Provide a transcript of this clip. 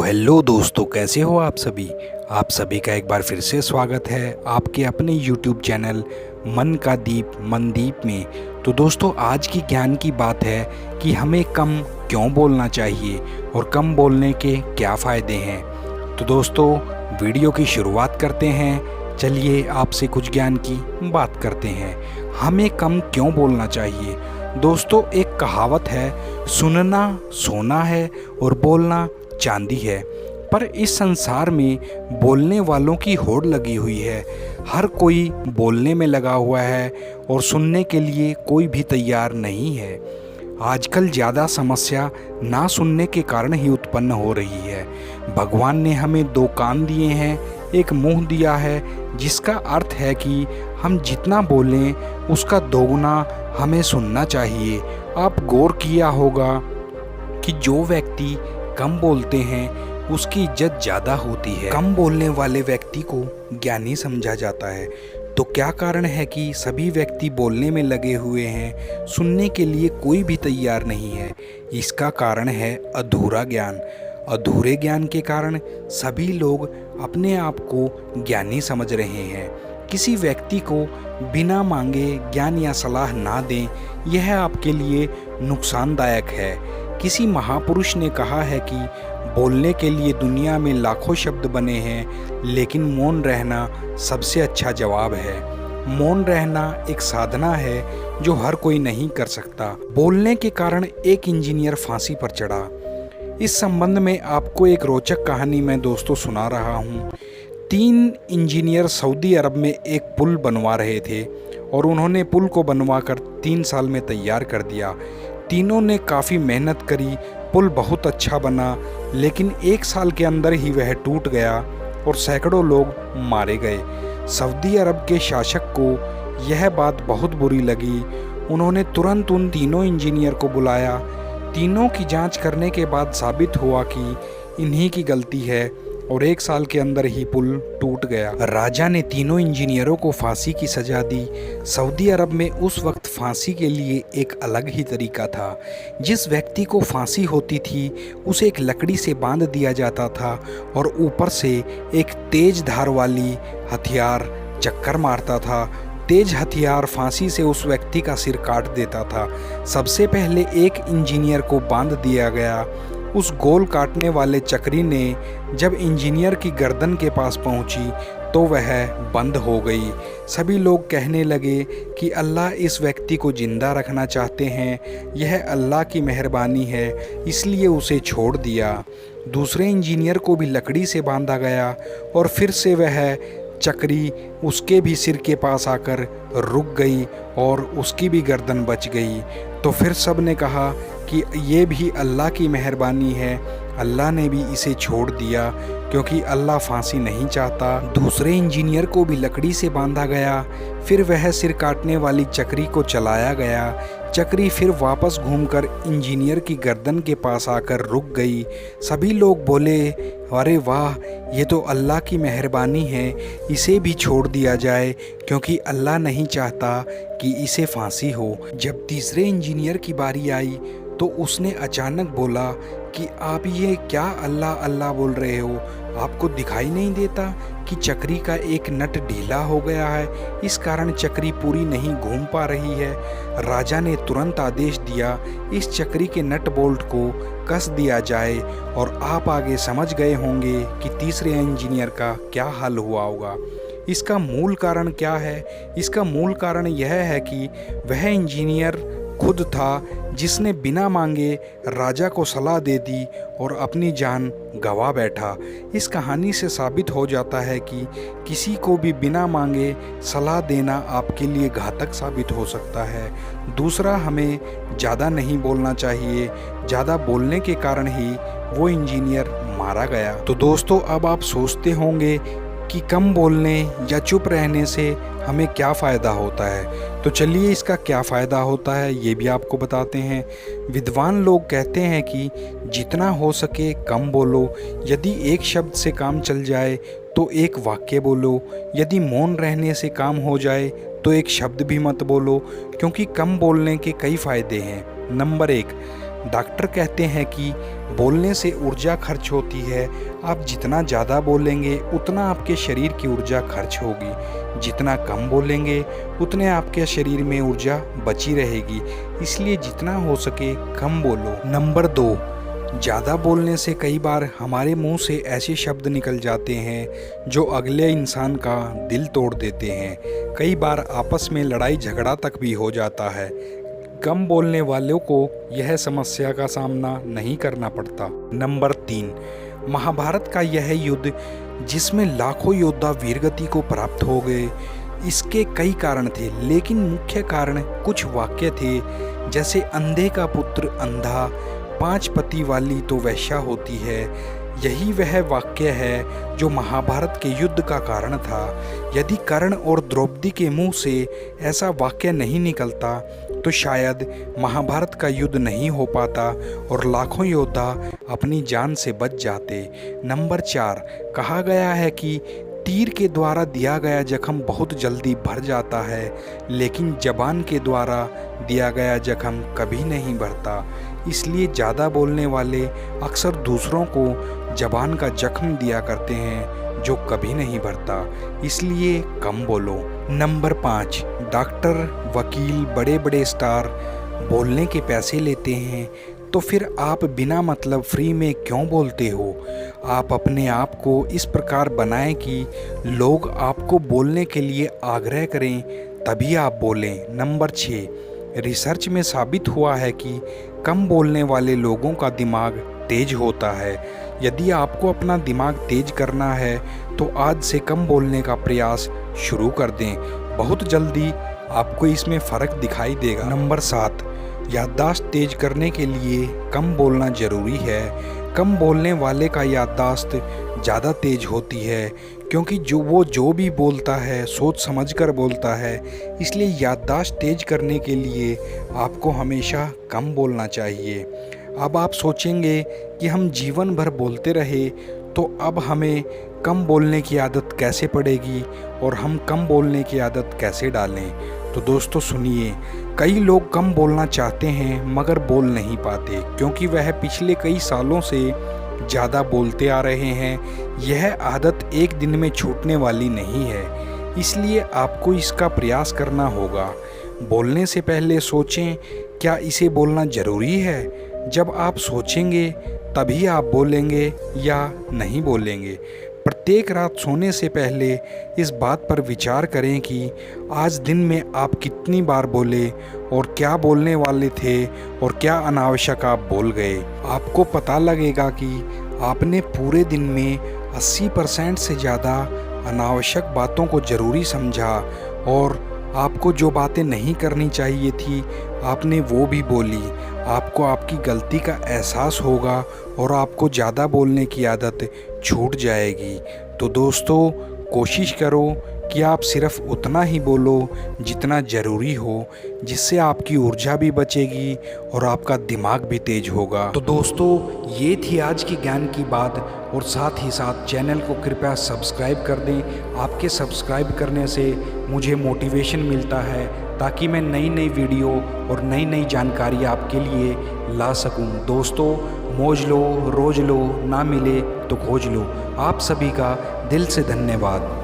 Hello दोस्तों, कैसे हो आप सभी। आप सभी का एक बार फिर से स्वागत है आपके अपने यूट्यूब चैनल मन का दीप मनदीप में। तो दोस्तों, आज की ज्ञान की बात है कि हमें कम क्यों बोलना चाहिए और कम बोलने के क्या फ़ायदे हैं। तो दोस्तों, वीडियो की शुरुआत करते हैं। चलिए आपसे कुछ ज्ञान की बात करते हैं। हमें कम क्यों बोलना चाहिए। दोस्तों, एक कहावत है, सुनना सोना है और बोलना चांदी है। पर इस संसार में बोलने वालों की होड़ लगी हुई है। हर कोई बोलने में लगा हुआ है और सुनने के लिए कोई भी तैयार नहीं है। आजकल ज़्यादा समस्या ना सुनने के कारण ही उत्पन्न हो रही है। भगवान ने हमें दो कान दिए हैं, एक मुंह दिया है, जिसका अर्थ है कि हम जितना बोलें उसका दोगुना हमें सुनना चाहिए। आप गौर किया होगा कि जो व्यक्ति कम बोलते हैं उसकी इज्जत ज़्यादा होती है। कम बोलने वाले व्यक्ति को ज्ञानी समझा जाता है। तो क्या कारण है कि सभी व्यक्ति बोलने में लगे हुए हैं, सुनने के लिए कोई भी तैयार नहीं है। इसका कारण है अधूरा ज्ञान। अधूरे ज्ञान के कारण सभी लोग अपने आप को ज्ञानी समझ रहे हैं। किसी व्यक्ति को बिना मांगे ज्ञान या सलाह ना दें, यह आपके लिए नुकसानदायक है। किसी महापुरुष ने कहा है कि बोलने के लिए दुनिया में लाखों शब्द बने हैं, लेकिन मौन रहना सबसे अच्छा जवाब है। मौन रहना एक साधना है जो हर कोई नहीं कर सकता। बोलने के कारण एक इंजीनियर फांसी पर चढ़ा। इस संबंध में आपको एक रोचक कहानी मैं दोस्तों सुना रहा हूँ। 3 इंजीनियर सऊदी अरब में एक पुल बनवा रहे थे और उन्होंने पुल को बनवाकर 3 साल में तैयार कर दिया। तीनों ने काफ़ी मेहनत करी, पुल बहुत अच्छा बना, लेकिन 1 साल के अंदर ही वह टूट गया और सैकड़ों लोग मारे गए। सऊदी अरब के शासक को यह बात बहुत बुरी लगी। उन्होंने तुरंत उन तीनों इंजीनियर को बुलाया। तीनों की जांच करने के बाद साबित हुआ कि इन्हीं की गलती है और 1 साल के अंदर ही पुल टूट गया। राजा ने तीनों इंजीनियरों को फांसी की सजा दी। सऊदी अरब में उस वक्त फांसी के लिए एक अलग ही तरीका था। जिस व्यक्ति को फांसी होती थी उसे एक लकड़ी से बांध दिया जाता था और ऊपर से एक तेज धार वाली हथियार चक्कर मारता था। तेज हथियार फांसी से उस व्यक्ति का सिर काट देता था। सबसे पहले एक इंजीनियर को बांध दिया गया। उस गोल काटने वाले चक्री ने जब इंजीनियर की गर्दन के पास पहुंची तो वह बंद हो गई। सभी लोग कहने लगे कि अल्लाह इस व्यक्ति को जिंदा रखना चाहते हैं, यह अल्लाह की मेहरबानी है, इसलिए उसे छोड़ दिया। दूसरे इंजीनियर को भी लकड़ी से बांधा गया और फिर से वह चक्री उसके भी सिर के पास आकर रुक गई और उसकी भी गर्दन बच गई। तो फिर सब ने कहा कि ये भी अल्लाह की मेहरबानी है, अल्लाह ने भी इसे छोड़ दिया क्योंकि अल्लाह फांसी नहीं चाहता। दूसरे इंजीनियर को भी लकड़ी से बांधा गया, फिर वह सिर काटने वाली चक्री को चलाया गया। चक्री फिर वापस घूमकर इंजीनियर की गर्दन के पास आकर रुक गई। सभी लोग बोले, अरे वाह, ये तो अल्लाह की मेहरबानी है, इसे भी छोड़ दिया जाए क्योंकि अल्लाह नहीं चाहता कि इसे फांसी हो। जब तीसरे इंजीनियर की बारी आई तो उसने अचानक बोला कि आप ये क्या अल्लाह अल्लाह बोल रहे हो, आपको दिखाई नहीं देता कि चक्री का एक नट ढीला हो गया है, इस कारण चक्री पूरी नहीं घूम पा रही है। राजा ने तुरंत आदेश दिया, इस चक्री के नट बोल्ट को कस दिया जाए और आप आगे समझ गए होंगे कि तीसरे इंजीनियर का क्या हाल हुआ होगा। इसका मूल कारण क्या है। इसका मूल कारण यह है कि वह इंजीनियर खुद था जिसने बिना मांगे राजा को सलाह दे दी और अपनी जान गंवा बैठा। इस कहानी से साबित हो जाता है कि किसी को भी बिना मांगे सलाह देना आपके लिए घातक साबित हो सकता है। दूसरा, हमें ज़्यादा नहीं बोलना चाहिए। ज़्यादा बोलने के कारण ही वो इंजीनियर मारा गया। तो दोस्तों, अब आप सोचते होंगे कि कम बोलने या चुप रहने से हमें क्या फ़ायदा होता है। तो चलिए इसका क्या फ़ायदा होता है ये भी आपको बताते हैं। विद्वान लोग कहते हैं कि जितना हो सके कम बोलो। यदि एक शब्द से काम चल जाए तो एक वाक्य बोलो। यदि मौन रहने से काम हो जाए तो एक शब्द भी मत बोलो, क्योंकि कम बोलने के कई फ़ायदे हैं। नंबर 1, डॉक्टर कहते हैं कि बोलने से ऊर्जा खर्च होती है। आप जितना ज़्यादा बोलेंगे उतना आपके शरीर की ऊर्जा खर्च होगी, जितना कम बोलेंगे उतने आपके शरीर में ऊर्जा बची रहेगी। इसलिए जितना हो सके कम बोलो। नंबर 2, ज़्यादा बोलने से कई बार हमारे मुंह से ऐसे शब्द निकल जाते हैं जो अगले इंसान का दिल तोड़ देते हैं। कई बार आपस में लड़ाई झगड़ा तक भी हो जाता है। कम बोलने वालों को यह समस्या का सामना नहीं करना पड़ता। नंबर 3, महाभारत का यह युद्ध जिसमें लाखों योद्धा वीरगति को प्राप्त हो गए, इसके कई कारण थे, लेकिन मुख्य कारण कुछ वाक्य थे, जैसे अंधे का पुत्र अंधा, 5 पति वाली तो वैश्या होती है। यही वह वाक्य है जो महाभारत के युद्ध का कारण था। यदि कर्ण और द्रौपदी के मुंह से ऐसा वाक्य नहीं निकलता तो शायद महाभारत का युद्ध नहीं हो पाता और लाखों योद्धा अपनी जान से बच जाते। नंबर 4, कहा गया है कि तीर के द्वारा दिया गया जख्म बहुत जल्दी भर जाता है, लेकिन जबान के द्वारा दिया गया जख्म कभी नहीं भरता। इसलिए ज़्यादा बोलने वाले अक्सर दूसरों को जबान का जख्म दिया करते हैं जो कभी नहीं भरता। इसलिए कम बोलो। नंबर 5, डॉक्टर, वकील, बड़े बड़े स्टार बोलने के पैसे लेते हैं, तो फिर आप बिना मतलब फ्री में क्यों बोलते हो? आप अपने आप को इस प्रकार बनाएं कि लोग आपको बोलने के लिए आग्रह करें, तभी आप बोलें। नंबर 6, रिसर्च में साबित हुआ है कि कम बोलने वाले लोगों का दिमाग तेज होता है। यदि आपको अपना दिमाग तेज करना है तो आज से कम बोलने का प्रयास शुरू कर दें। बहुत जल्दी आपको इसमें फ़र्क दिखाई देगा। नंबर 7, याददाश्त तेज करने के लिए कम बोलना ज़रूरी है। कम बोलने वाले का याददाश्त ज़्यादा तेज होती है, क्योंकि जो भी बोलता है सोच समझकर बोलता है। इसलिए याददाश्त तेज करने के लिए आपको हमेशा कम बोलना चाहिए। अब आप सोचेंगे कि हम जीवन भर बोलते रहे तो अब हमें कम बोलने की आदत कैसे पड़ेगी और हम कम बोलने की आदत कैसे डालें? तो दोस्तों सुनिए, कई लोग कम बोलना चाहते हैं मगर बोल नहीं पाते, क्योंकि वह पिछले कई सालों से ज़्यादा बोलते आ रहे हैं। यह आदत एक दिन में छूटने वाली नहीं है, इसलिए आपको इसका प्रयास करना होगा। बोलने से पहले सोचें, क्या इसे बोलना ज़रूरी है? जब आप सोचेंगे तभी आप बोलेंगे या नहीं बोलेंगे। प्रत्येक रात सोने से पहले इस बात पर विचार करें कि आज दिन में आप कितनी बार बोले और क्या बोलने वाले थे और क्या अनावश्यक आप बोल गए। आपको पता लगेगा कि आपने पूरे दिन में 80% से ज़्यादा अनावश्यक बातों को ज़रूरी समझा और आपको जो बातें नहीं करनी चाहिए थी आपने वो भी बोली। आपको आपकी गलती का एहसास होगा और आपको ज़्यादा बोलने की आदत छूट जाएगी। तो दोस्तों कोशिश करो कि आप सिर्फ उतना ही बोलो जितना ज़रूरी हो, जिससे आपकी ऊर्जा भी बचेगी और आपका दिमाग भी तेज होगा। तो दोस्तों ये थी आज की ज्ञान की बात, और साथ ही साथ चैनल को कृपया सब्सक्राइब कर दें। आपके सब्सक्राइब करने से मुझे मोटिवेशन मिलता है ताकि मैं नई नई वीडियो और नई नई जानकारी आपके लिए ला सकूं। दोस्तों मौज लो, रोज लो, ना मिले तो खोज लो। आप सभी का दिल से धन्यवाद।